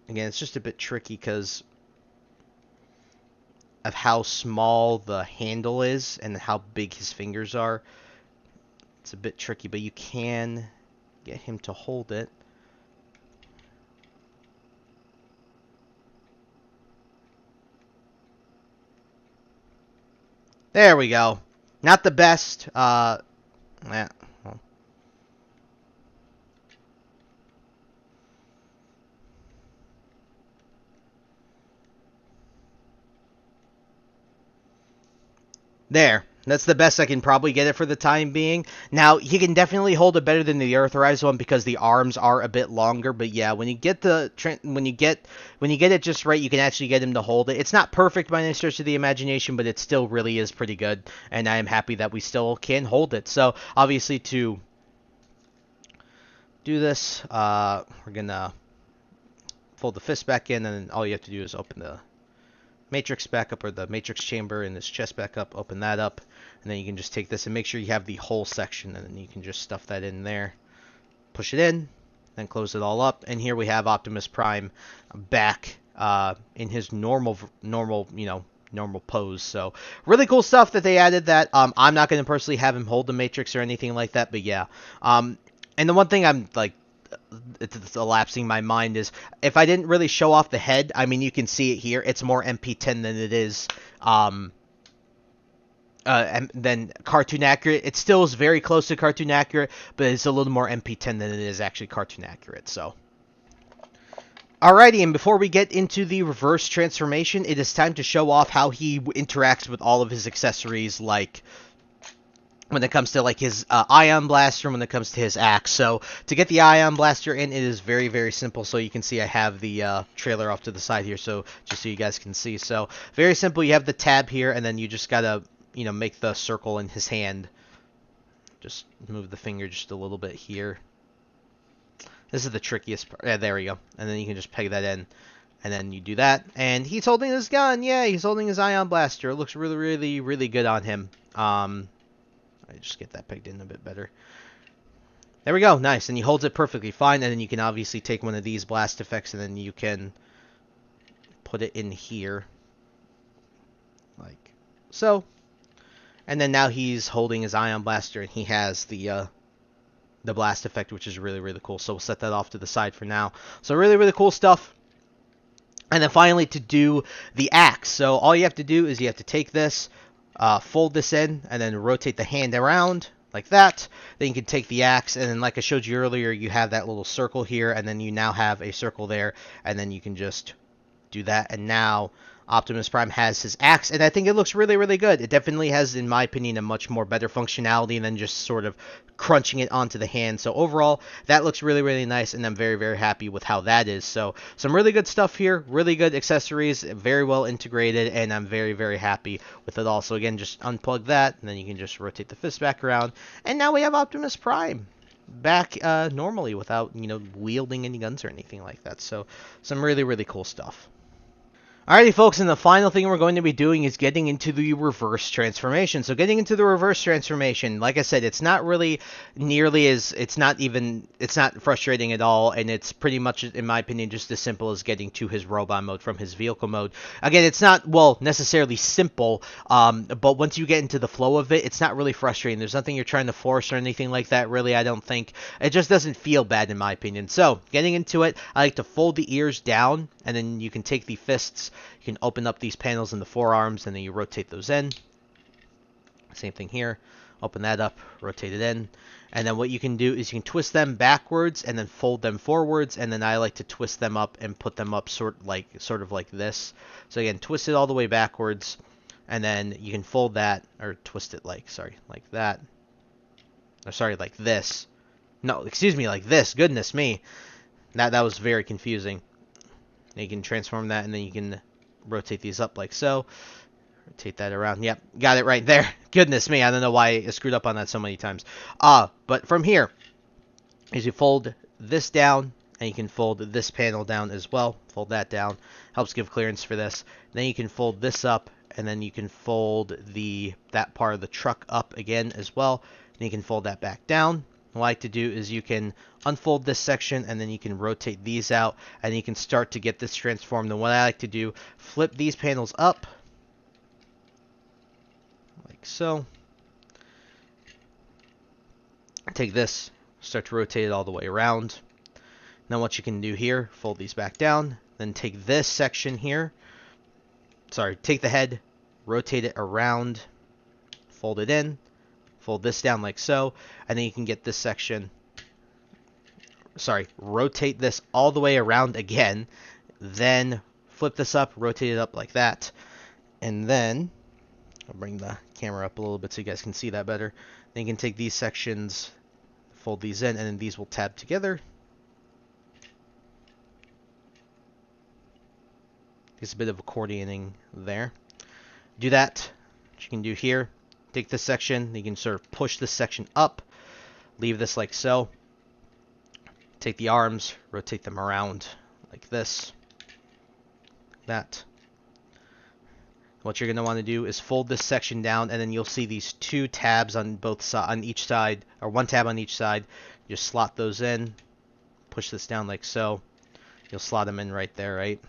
Again, it's just a bit tricky because of how small the handle is and how big his fingers are. It's a bit tricky, but you can... get him to hold it. There we go. Not the best. Yeah. Well. There. That's the best I can probably get it for the time being. Now, he can definitely hold it better than the Earthrise one because the arms are a bit longer. But yeah, when you get it just right, you can actually get him to hold it. It's not perfect by any stretch of the imagination, but it still really is pretty good. And I am happy that we still can hold it. So obviously, to do this, we're gonna fold the fist back in, and then all you have to do is open the Matrix back up, or the Matrix chamber in this chest back up, open that up, and then you can just take this and make sure you have the whole section, and then you can just stuff that in there. push it in, then close it all up, and here we have Optimus Prime back in his normal, normal pose. So really cool stuff that they added. That I'm not going to personally have him hold the Matrix or anything like that, but yeah. And the one thing I'm like, it's elapsing my mind is if I didn't really show off the head. I mean, you can see it here. It's more MP10 than it is and then cartoon accurate. It still is very close to cartoon accurate, but it's a little more MP10 than it is actually cartoon accurate. So, alrighty, and before we get into the reverse transformation, it is time to show off how he interacts with all of his accessories, like when it comes to like his ion blaster, when it comes to his axe. So to get the ion blaster in, it is very, very simple. So you can see I have the trailer off to the side here, so just so you guys can see. So very simple. You have the tab here, and then you just gotta make the circle in his hand. Just move the finger just a little bit here. This is the trickiest part. Yeah, there we go. And then you can just peg that in. And then you do that. And he's holding his gun. Yeah, he's holding his ion blaster. It looks really, really, really good on him. I just get that pegged in a bit better. There we go. Nice. And he holds it perfectly fine. And then you can obviously take one of these blast effects and then you can put it in here. Like so. And then now he's holding his ion blaster and he has the blast effect, which is really, really cool. So we'll set that off to the side for now. So really, really cool stuff. And then finally to do the axe. So all you have to do is you have to take this, fold this in, and then rotate the hand around like that. Then you can take the axe, and then like I showed you earlier, you have that little circle here, and then you now have a circle there, and then you can just do that. And now Optimus Prime has his axe, and I think it looks really, really good. It definitely has, in my opinion, a much more better functionality than just sort of crunching it onto the hand. So overall, that looks really, really nice, and I'm very, very happy with how that is. So some really good stuff here, really good accessories, very well integrated, and I'm very, very happy with it all. So again, just unplug that, and then you can just rotate the fist back around, and now we have Optimus Prime back normally without, wielding any guns or anything like that. So some really, really cool stuff. Alrighty, folks, and the final thing we're going to be doing is getting into the reverse transformation. So getting into the reverse transformation, like I said, it's not really nearly as, it's not frustrating at all, and it's pretty much, in my opinion, just as simple as getting to his robot mode from his vehicle mode. Again, it's not, well, necessarily simple, but once you get into the flow of it, it's not really frustrating. There's nothing you're trying to force or anything like that, really, I don't think. It just doesn't feel bad, in my opinion. So, getting into it, I like to fold the ears down, and then you can take the fists. You can open up these panels in the forearms, and then you rotate those in. Same thing here. Open that up, rotate it in. And then what you can do is you can twist them backwards and then fold them forwards. And then I like to twist them up and put them up sort of like this. So again, twist it all the way backwards. And then you can fold that, or twist it like that. Or sorry, like this. No, excuse me, like this. Goodness me. That was very confusing. You can transform that, and then you can rotate these up like so. Rotate that around. Yep, got it right there. Goodness me, I don't know why I screwed up on that so many times. But from here, as you fold this down, and you can fold this panel down as well. Fold that down. Helps give clearance for this. Then you can fold this up, and then you can fold that part of the truck up again as well. And you can fold that back down. What I like to do is you can unfold this section, and then you can rotate these out, and you can start to get this transformed. And what I like to do, flip these panels up, like so. Take this, start to rotate it all the way around. Now what you can do here, fold these back down, then take this section here, take the head, rotate it around, fold it in, fold this down like so, and then you can get this section, rotate this all the way around again, then flip this up, rotate it up like that, and then I'll bring the camera up a little bit so you guys can see that better. Then you can take these sections, fold these in, and then these will tab together. There's a bit of accordioning there. Do that. What you can do here, take this section, you can sort of push this section up, leave this like so. Take the arms, rotate them around like this, like that. What you're going to want to do is fold this section down, and then you'll see these two tabs on both sides, on each side, or one tab on each side. Just slot those in, push this down like so. You'll slot them in right there, right?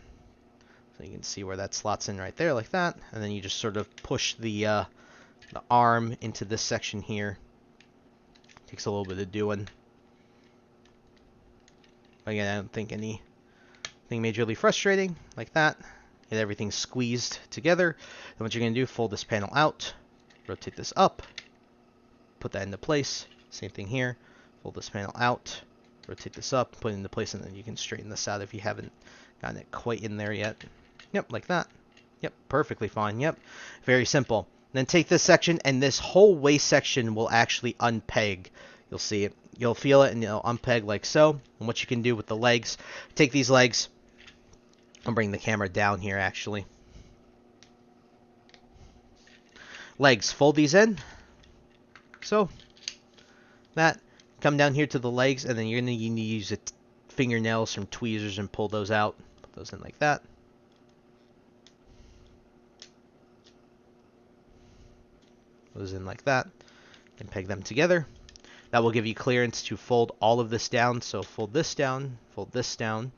So you can see where that slots in right there like that. And then you just sort of push the arm into this section here. Takes a little bit of doing. Again, I don't think anything majorly frustrating like that. Get everything squeezed together. Then what you're going to do, fold this panel out, rotate this up, put that into place. Same thing here. Fold this panel out, rotate this up, put it into place, and then you can straighten this out if you haven't gotten it quite in there yet. Yep, like that. Yep, perfectly fine. Yep, very simple. Then take this section, and this whole waist section will actually unpeg. You'll see it. You'll feel it, and it'll unpeg like so. And what you can do with the legs, take these legs. I'll bring the camera down here, actually. Legs, fold these in. So, that. Come down here to the legs, and then you're going to need to use fingernails, some tweezers, and pull those out. Put those in like that. Those in like that. And peg them together. That will give you clearance to fold all of this down. So fold this down, fold this down.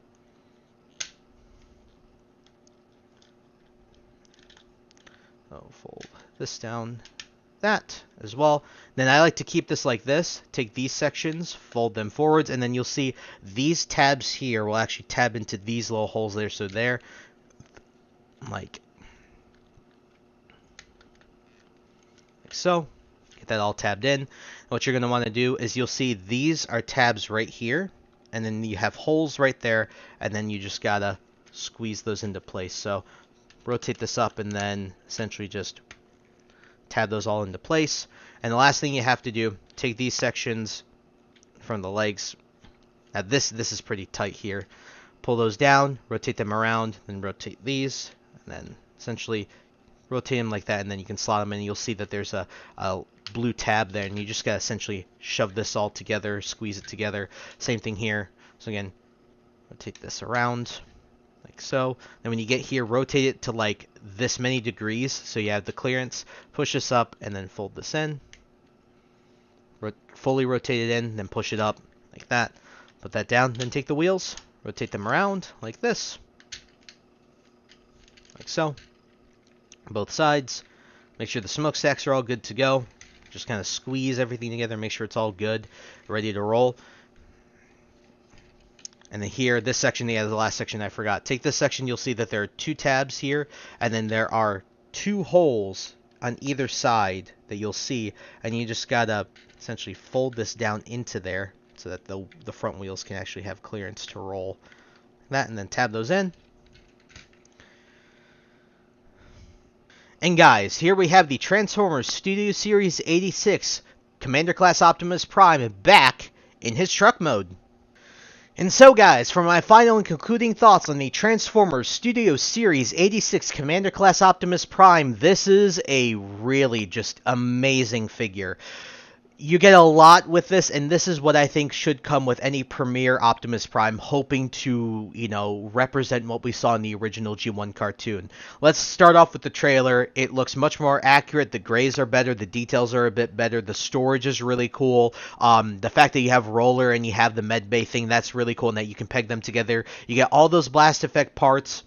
So fold this down, that as well. Then I like to keep this like this. Take these sections, fold them forwards, and then you'll see these tabs here will actually tab into these little holes there. So there, like so. Get that all tabbed in. What you're going to want to do is you'll see these are tabs right here, and then you have holes right there, and then you just gotta squeeze those into place. So rotate this up and then essentially just tab those all into place. And the last thing you have to do, take these sections from the legs. Now this is pretty tight here. Pull those down, rotate them around, then rotate these, and then essentially rotate them like that, and then you can slot them in. You'll see that there's a blue tab there, and you just gotta essentially shove this all together, squeeze it together. Same thing here. So again, rotate this around like so. Then when you get here, rotate it to like this many degrees so you have the clearance. Push this up and then fold this in. Fully rotate it in, then push it up like that. Put that down, then take the wheels, rotate them around like this, like so. Both sides. Make sure the smokestacks are all good to go. Just kind of squeeze everything together, make sure it's all good, ready to roll. And then here, this section, the last section I forgot. Take this section, you'll see that there are two tabs here, and then there are two holes on either side that you'll see, and you just gotta essentially fold this down into there so that the front wheels can actually have clearance to roll. That, and then tab those in. And guys, here we have the Transformers Studio Series 86 Commander Class Optimus Prime back in his truck mode. And so guys, for my final and concluding thoughts on the Transformers Studio Series 86 Commander Class Optimus Prime, this is a really just amazing figure. You get a lot with this, and this is what I think should come with any premier Optimus Prime, hoping to, you know, represent what we saw in the original G1 cartoon. Let's start off with the trailer. It looks much more accurate. The grays are better. The details are a bit better. The storage is really cool. The fact that you have Roller and you have the medbay thing, that's really cool, and that you can peg them together. You get all those blast effect parts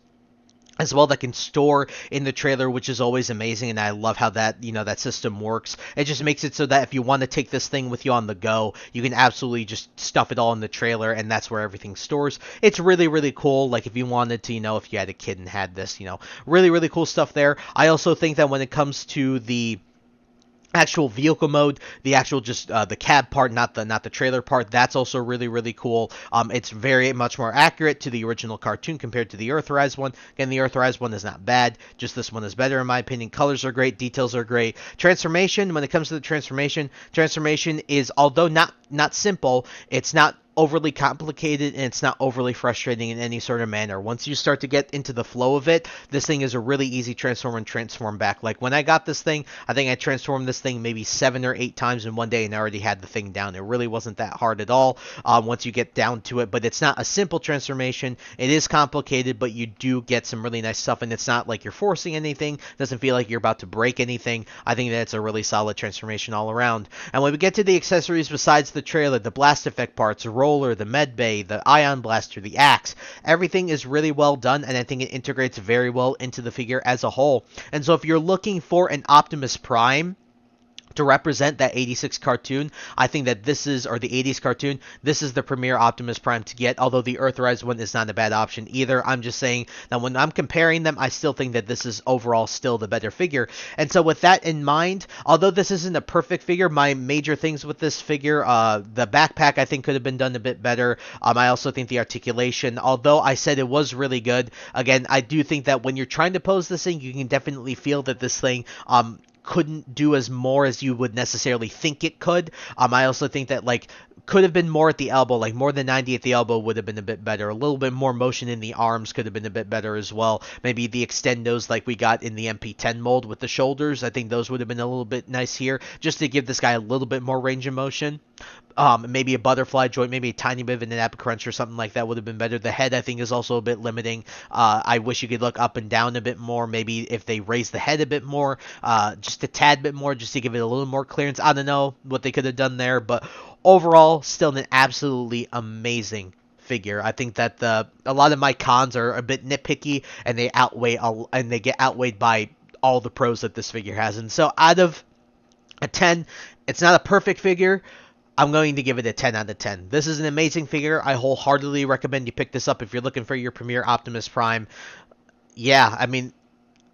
as well that can store in the trailer, which is always amazing, and I love how that, you know, that system works. It just makes it so that if you want to take this thing with you on the go, you can absolutely just stuff it all in the trailer, and that's where everything stores. It's really, really cool. Like, if you wanted to, you know, if you had a kid and had this, you know, really, really cool stuff there. I also think that when it comes to the actual vehicle mode, the actual just the cab part, not the trailer part, that's also really, really cool. It's very much more accurate to the original cartoon compared to the Earthrise one. Again, the Earthrise one is not bad, just this one is better in my opinion. Colors are great, details are great. Transformation, when it comes to the transformation is, although not simple, it's not overly complicated, and it's not overly frustrating in any sort of manner. Once you start to get into the flow of it, this thing is a really easy transform and transform back. Like when I got this thing, I think I transformed this thing maybe 7 or 8 times in one day and I already had the thing down. It really wasn't that hard at all once you get down to it, but it's not a simple transformation. It is complicated, but you do get some really nice stuff, and it's not like you're forcing anything. It doesn't feel like you're about to break anything. I think that it's a really solid transformation all around. And when we get to the accessories besides the trailer, the blast effect parts, roller, the med bay, the ion blaster, the axe, everything is really well done, and I think it integrates very well into the figure as a whole. And so if you're looking for an Optimus Prime to represent that 86 cartoon, I think that this is, or the 80s cartoon, this is the premier Optimus Prime to get, although the Earthrise one is not a bad option either. I'm just saying that when I'm comparing them, I still think that this is overall still the better figure. And so with that in mind, although this isn't a perfect figure, my major things with this figure, the backpack I think could have been done a bit better. I also think the articulation, although I said it was really good, again, I do think that when you're trying to pose this thing, you can definitely feel that this thing, couldn't do as more as you would necessarily think it could. I also think that, like, could have been more at the elbow, like more than 90 at the elbow would have been a bit better. A little bit more motion in the arms could have been a bit better as well. Maybe the extendos like we got in the MP10 mold with the shoulders, I think those would have been a little bit nice here, just to give this guy a little bit more range of motion. Maybe a butterfly joint, maybe a tiny bit of an ab crunch or something like that would have been better. The head, I think, is also a bit limiting. I wish you could look up and down a bit more. Maybe if they raise the head a bit more, just a tad bit more, just to give it a little more clearance. I don't know what they could have done there, but overall, still an absolutely amazing figure. I think that a lot of my cons are a bit nitpicky, and they get outweighed by all the pros that this figure has. And so, out of a 10, it's not a perfect figure. I'm going to give it a 10 out of 10. This is an amazing figure. I wholeheartedly recommend you pick this up if you're looking for your premier Optimus Prime. Yeah, I mean,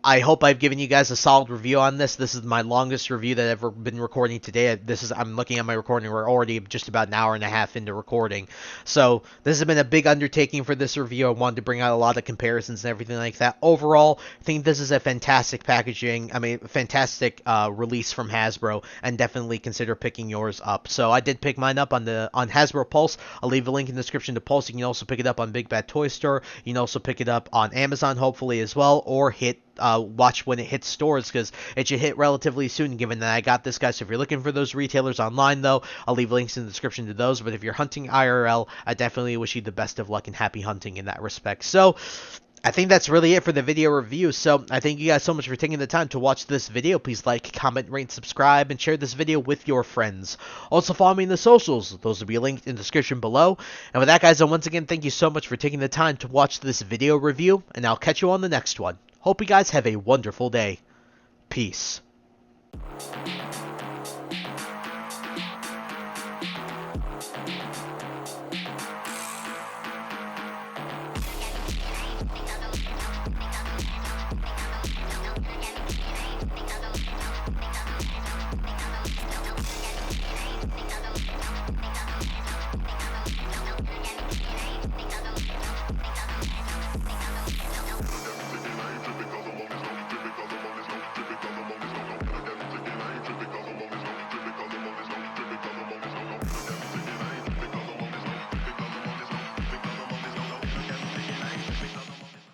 I hope I've given you guys a solid review on this. This is my longest review that I've ever been recording today. I'm looking at my recording. We're already just about an hour and a half into recording. So this has been a big undertaking for this review. I wanted to bring out a lot of comparisons and everything like that. Overall, I think this is a fantastic packaging. I mean, fantastic release from Hasbro, and definitely consider picking yours up. So I did pick mine up on Hasbro Pulse. I'll leave a link in the description to Pulse. You can also pick it up on Big Bad Toy Store. You can also pick it up on Amazon, hopefully, as well, or watch when it hits stores, because it should hit relatively soon, given that I got this guy. So if you're looking for those retailers online, though, I'll leave links in the description to those. But if you're hunting IRL, I definitely wish you the best of luck and happy hunting in that respect. So I think that's really it for the video review. So I thank you guys so much for taking the time to watch this video. Please like, comment, rate, subscribe, and share this video with your friends. Also follow me in the socials. Those will be linked in the description below. And with that, guys, once again, thank you so much for taking the time to watch this video review, and I'll catch you on the next one. Hope you guys have a wonderful day. Peace.